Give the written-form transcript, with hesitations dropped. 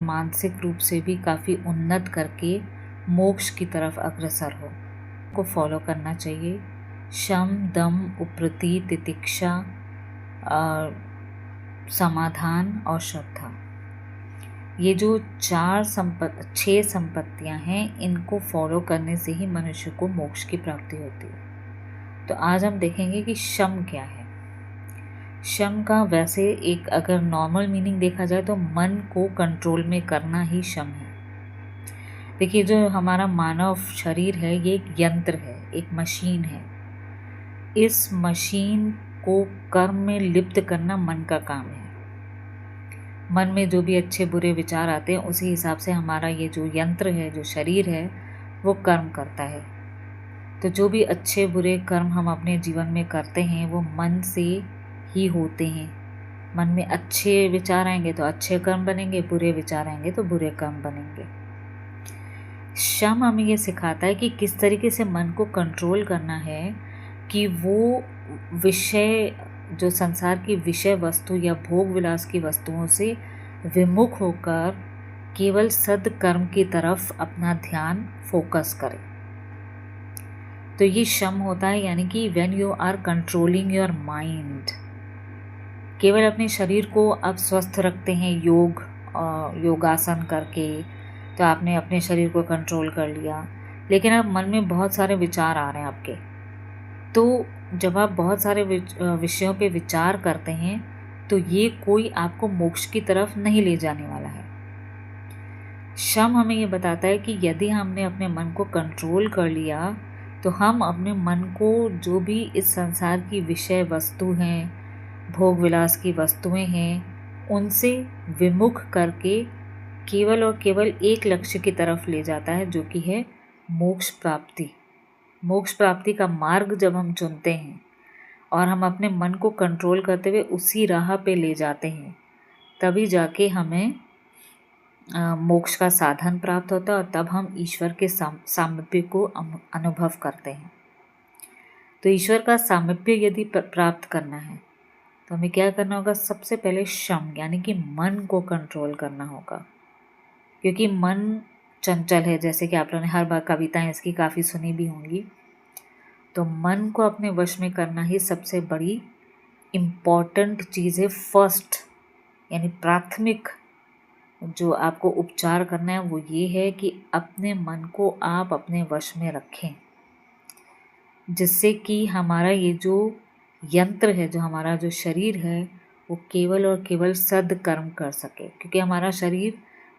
मानसिक रूप से भी काफ़ी उन्नत करके मोक्ष की तरफ अग्रसर हो को फॉलो करना चाहिए। शम दम उपरति तितिक्षा समाधान और श्रद्धा, ये जो छह संपत्तियां हैं, इनको फॉलो करने से ही मनुष्य को मोक्ष की प्राप्ति होती है। तो आज हम देखेंगे कि शम क्या है। शम का वैसे एक अगर नॉर्मल मीनिंग देखा जाए तो मन को कंट्रोल में करना ही शम है। देखिए, जो हमारा मानव शरीर है ये एक यंत्र है, एक मशीन है। इस मशीन को कर्म में लिप्त करना मन का काम है। मन में जो भी अच्छे बुरे विचार आते हैं उसी हिसाब से हमारा ये जो यंत्र है, जो शरीर है, वो कर्म करता है। तो जो भी अच्छे बुरे कर्म हम अपने जीवन में करते हैं वो मन से ही होते हैं। मन में अच्छे विचार आएंगे तो अच्छे कर्म बनेंगे, बुरे विचार आएंगे तो बुरे कर्म बनेंगे। शम हमें ये सिखाता है कि किस तरीके से मन को कंट्रोल करना है कि वो विषय, जो संसार की विषय वस्तु या भोग विलास की वस्तुओं से विमुख होकर केवल सद्कर्म की तरफ अपना ध्यान फोकस करें। तो ये शम होता है, यानी कि when you are controlling your mind. केवल अपने शरीर को आप स्वस्थ रखते हैं योगासन करके, तो आपने अपने शरीर को कंट्रोल कर लिया, लेकिन अब मन में बहुत सारे विचार आ रहे हैं आपके। तो जब आप बहुत सारे विषयों पे विचार करते हैं तो ये कोई आपको मोक्ष की तरफ नहीं ले जाने वाला है। शम हमें ये बताता है कि यदि हमने अपने मन को कंट्रोल कर लिया तो हम अपने मन को जो भी इस संसार की विषय वस्तु हैं, भोग विलास की वस्तुएं हैं, उनसे विमुख करके केवल और केवल एक लक्ष्य की तरफ ले जाता है, जो कि है मोक्ष प्राप्ति। मोक्ष प्राप्ति का मार्ग जब हम चुनते हैं और हम अपने मन को कंट्रोल करते हुए उसी राह पे ले जाते हैं, तभी जाके हमें मोक्ष का साधन प्राप्त होता है और तब हम ईश्वर के सामीप्य को अनुभव करते हैं। तो ईश्वर का सामीप्य यदि प्राप्त करना है तो हमें क्या करना होगा? सबसे पहले शम, यानी कि मन को कंट्रोल करना होगा, क्योंकि मन चंचल है। जैसे कि आप लोगों ने हर बार कविताएं इसकी काफ़ी सुनी भी होंगी। तो मन को अपने वश में करना ही सबसे बड़ी इम्पॉर्टेंट चीज़ है। फर्स्ट यानी प्राथमिक जो आपको उपचार करना है वो ये है कि अपने मन को आप अपने वश में रखें, जिससे कि हमारा ये जो यंत्र है, जो हमारा जो शरीर है, वो केवल और केवल सद्कर्म कर सके। क्योंकि हमारा शरीर